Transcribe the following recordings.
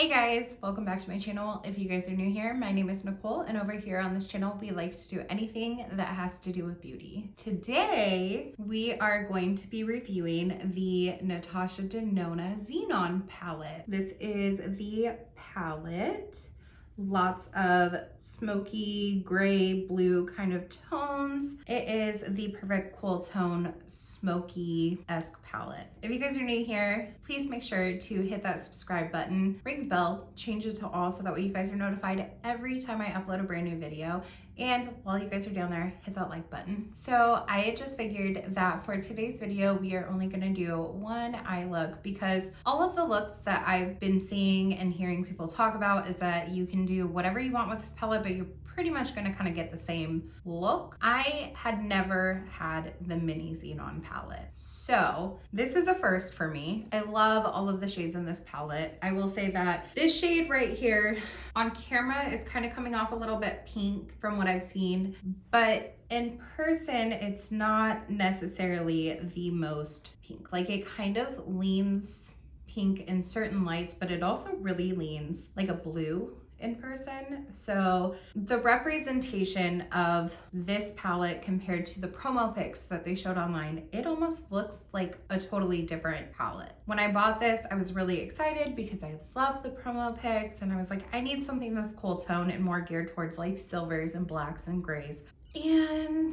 Hey guys, welcome back to my channel. If you guys are new here, my name is Nicole, and over here on this channel, we like to do anything that has to do with beauty. Today, we are going to be reviewing the Natasha Denona Xenon Palette. This is the palette. Lots of smoky, gray, blue kind of tones. It is the perfect cool tone, smoky-esque palette. If you guys are new here, please make sure to hit that subscribe button, ring the bell, change it to all so that way you guys are notified every time I upload a brand new video. And while you guys are down there, hit that like button. So I just figured that for today's video, we are only gonna do one eye look because all of the looks that I've been seeing and hearing people talk about is that you can do whatever you want with this palette, but you're pretty much gonna kind of get the same look. I had never had the mini Xenon palette, so this is a first for me. I love all of the shades in this palette. I will say that this shade right here, on camera, it's kind of coming off a little bit pink from what I've seen, but in person, it's not necessarily the most pink. Like, it kind of leans pink in certain lights, but it also really leans like a blue in person. So the representation of this palette compared to the promo pics that they showed online, it almost looks like a totally different palette. When I bought this, I was really excited because I love the promo pics, and I was like, I need something that's cool tone and more geared towards like silvers and blacks and grays. And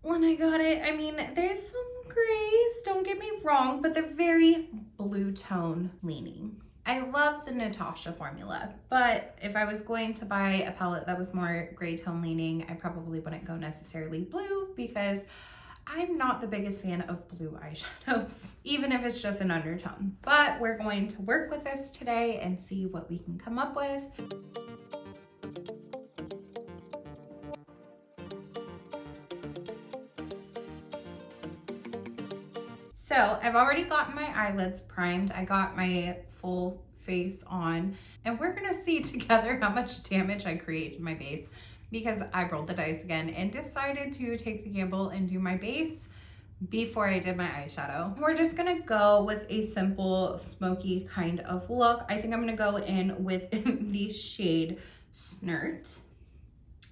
when I got it, I mean, there's some grays, don't get me wrong, but they're very blue tone leaning. I love the Natasha formula, but if I was going to buy a palette that was more gray tone leaning, I probably wouldn't go necessarily blue because I'm not the biggest fan of blue eyeshadows, even if it's just an undertone. But we're going to work with this today and see what we can come up with. So I've already gotten my eyelids primed. I got my full face on, and we're gonna see together how much damage I create to my base because I rolled the dice again and decided to take the gamble and do my base before I did my eyeshadow. We're just gonna go with a simple smoky kind of look. I think I'm gonna go in with the shade Snert,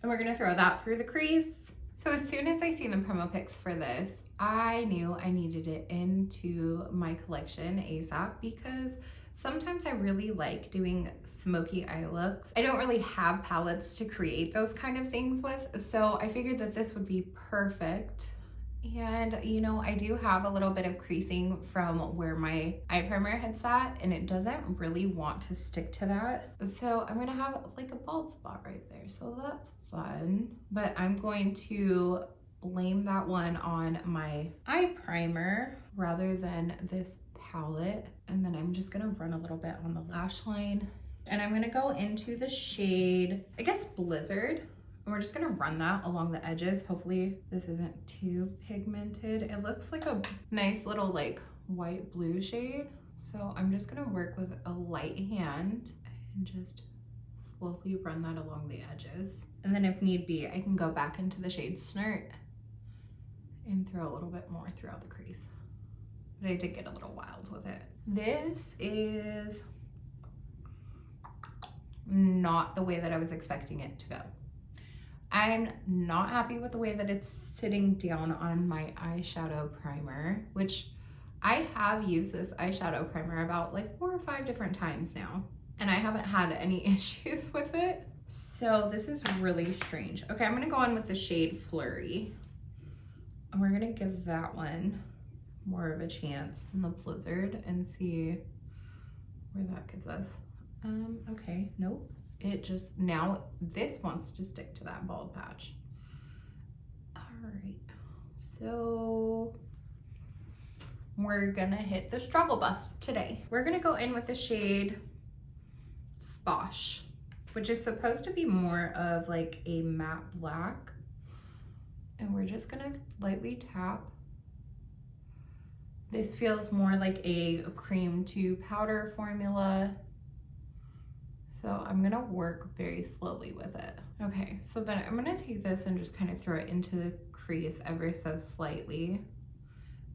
and we're gonna throw that through the crease. So as soon as I seen the promo pics for this, I knew I needed it into my collection ASAP because sometimes I really like doing smoky eye looks. I don't really have palettes to create those kind of things with, so I figured that this would be perfect. And you know, I do have a little bit of creasing from where my eye primer had sat, and it doesn't really want to stick to that. So I'm gonna have like a bald spot right there. So that's fun. But I'm going to blame that one on my eye primer rather than this palette. And then I'm just gonna run a little bit on the lash line. And I'm gonna go into the shade, I guess, Blizzard. And we're just gonna run that along the edges. Hopefully this isn't too pigmented. It looks like a nice little like white blue shade. So I'm just gonna work with a light hand and just slowly run that along the edges. And then if need be, I can go back into the shade Snert and throw a little bit more throughout the crease. But I did get a little wild with it. This is not the way that I was expecting it to go. I'm not happy with the way that it's sitting down on my eyeshadow primer, which I have used this eyeshadow primer about like 4 or 5 different times now, and I haven't had any issues with it. So this is really strange. Okay, I'm gonna go on with the shade Flurry, and we're gonna give that one more of a chance than the Blizzard and see where that gets us. Okay, nope. It just, now this wants to stick to that bald patch. All right, so we're gonna hit the struggle bus today. We're gonna go in with the shade Sposh, which is supposed to be more of like a matte black. And we're just gonna lightly tap. This feels more like a cream to powder formula. So I'm gonna work very slowly with it. Okay, so then I'm gonna take this and just kind of throw it into the crease ever so slightly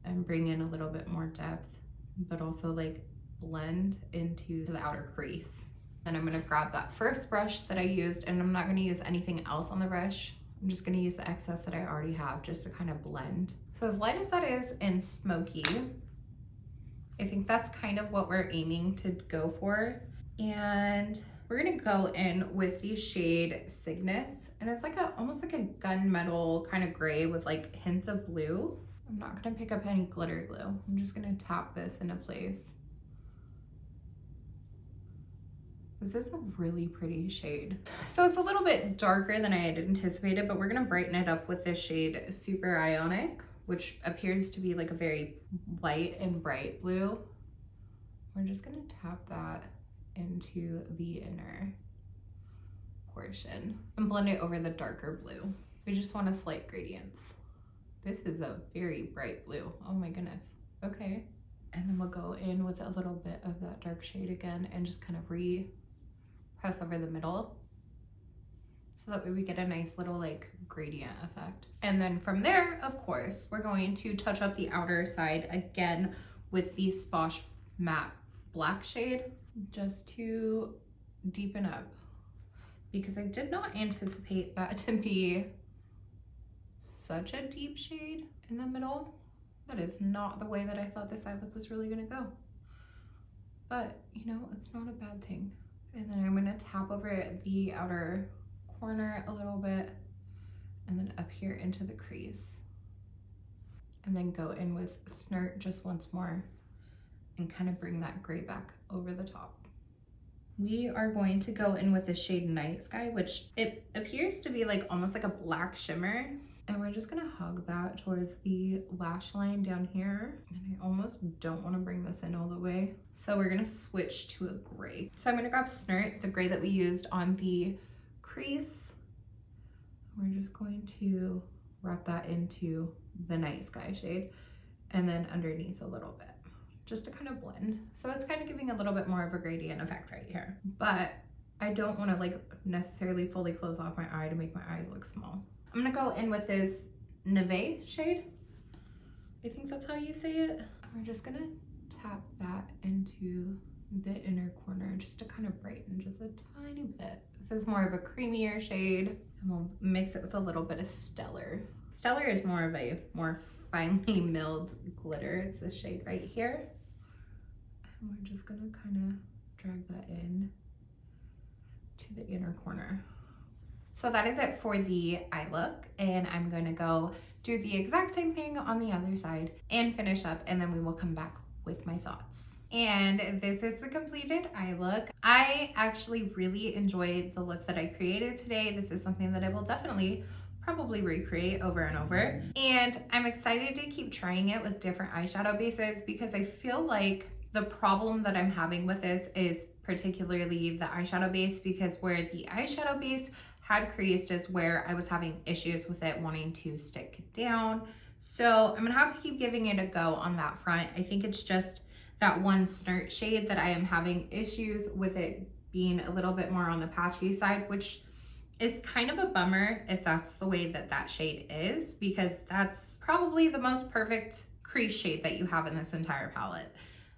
and bring in a little bit more depth, but also like blend into the outer crease. Then I'm gonna grab that first brush that I used, and I'm not gonna use anything else on the brush. I'm just gonna use the excess that I already have just to kind of blend. So as light as that is and smoky, I think that's kind of what we're aiming to go for. And we're gonna go in with the shade Cygnus, and it's like almost like a gunmetal kind of gray with like hints of blue. I'm not gonna pick up any glitter glue. I'm just gonna tap this into place. This is a really pretty shade. So it's a little bit darker than I had anticipated, but we're gonna brighten it up with this shade Super Ionic, which appears to be like a very light and bright blue. We're just gonna tap that into the inner portion and blend it over the darker blue. We just want a slight gradients. This is a very bright blue. Oh my goodness. Okay. And then we'll go in with a little bit of that dark shade again and just kind of press over the middle, so that way we get a nice little like gradient effect. And then from there, of course, we're going to touch up the outer side again with the Sposh Matte Black shade, just to deepen up, because I did not anticipate that to be such a deep shade in the middle. That is not the way that I thought this eye look was really gonna go. But you know, it's not a bad thing. And then I'm gonna tap over the outer corner a little bit, and then up here into the crease. And then go in with Snert just once more and kind of bring that gray back over the top. We are going to go in with the shade Night Sky, which it appears to be like almost like a black shimmer. And we're just gonna hug that towards the lash line down here. And I almost don't wanna bring this in all the way. So we're gonna switch to a gray. So I'm gonna grab Snert, the gray that we used on the crease. We're just going to wrap that into the Night Sky shade and then underneath a little bit, just to kind of blend. So it's kind of giving a little bit more of a gradient effect right here. But I don't wanna like necessarily fully close off my eye to make my eyes look small. I'm gonna go in with this Neve shade. I think that's how you say it. We're just gonna tap that into the inner corner just to kind of brighten just a tiny bit. This is more of a creamier shade, and we'll mix it with a little bit of Stellar. Stellar is more of a more finely milled glitter. It's this shade right here. And we're just gonna kind of drag that in to the inner corner. So that is it for the eye look, and I'm going to go do the exact same thing on the other side and finish up, and then we will come back with my thoughts. And this is the completed eye look. I actually really enjoyed the look that I created today. This is something that I will definitely probably recreate over and over. And I'm excited to keep trying it with different eyeshadow bases, because I feel like the problem that I'm having with this is particularly the eyeshadow base, because where the eyeshadow base had creased is where I was having issues with it wanting to stick down. So I'm gonna have to keep giving it a go on that front. I think it's just that one Snert shade that I am having issues with it being a little bit more on the patchy side, which is kind of a bummer if that's the way that that shade is, because that's probably the most perfect crease shade that you have in this entire palette,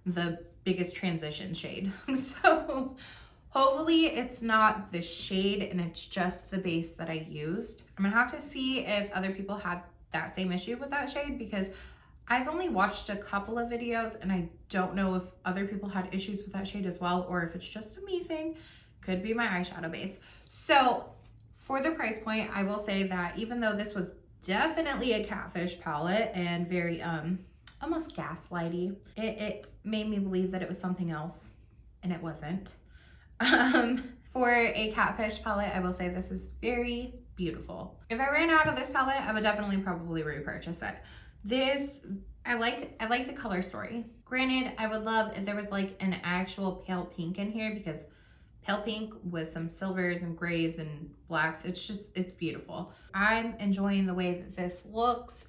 the biggest transition shade. So hopefully it's not the shade and it's just the base that I used. I'm gonna have to see if other people had that same issue with that shade, because I've only watched a couple of videos and I don't know if other people had issues with that shade as well, or if it's just a me thing. Could be my eyeshadow base. So for the price point, I will say that even though this was definitely a Catfish palette and very almost gaslighty, it made me believe that it was something else, and it wasn't. For a Catfish palette, I will say this is very beautiful. If I ran out of this palette, I would definitely probably repurchase it. This, I like the color story. Granted, I would love if there was like an actual pale pink in here, because pale pink with some silvers and grays and blacks, it's beautiful. I'm enjoying the way that this looks.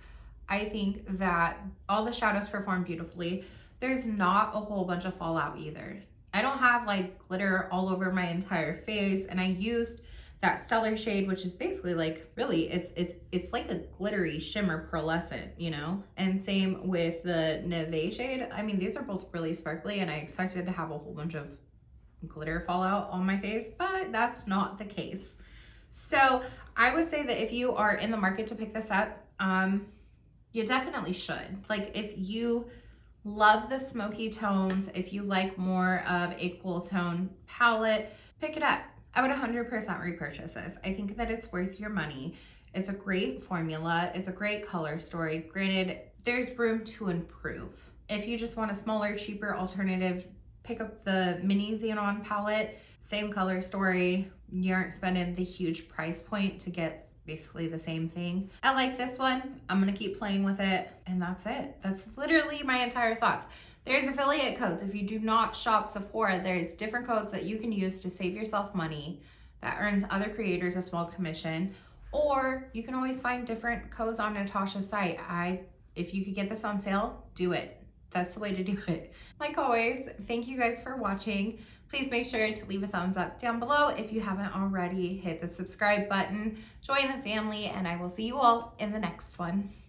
I think that all the shadows perform beautifully. There's not a whole bunch of fallout either. I don't have like glitter all over my entire face, and I used that Stellar shade, which is basically like, really, it's like a glittery shimmer pearlescent, you know? And same with the Neve shade. I mean, these are both really sparkly, and I expected to have a whole bunch of glitter fall out on my face, but that's not the case. So I would say that if you are in the market to pick this up, you definitely should. Like if you love the smoky tones, if you like more of a cool tone palette, pick it up. I would 100% repurchase this. I think that it's worth your money. It's a great formula. It's a great color story. Granted, there's room to improve. If you just want a smaller, cheaper alternative, pick up the mini Xenon palette. Same color story. You aren't spending the huge price point to get basically the same thing. I like this one. I'm gonna keep playing with it, and that's it. That's literally my entire thoughts. There's affiliate codes. If you do not shop Sephora, there's different codes that you can use to save yourself money that earns other creators a small commission, or you can always find different codes on Natasha's site. If you could get this on sale, do it. That's the way to do it. Like always, thank you guys for watching. Please make sure to leave a thumbs up down below. If you haven't already, hit the subscribe button, join the family, and I will see you all in the next one.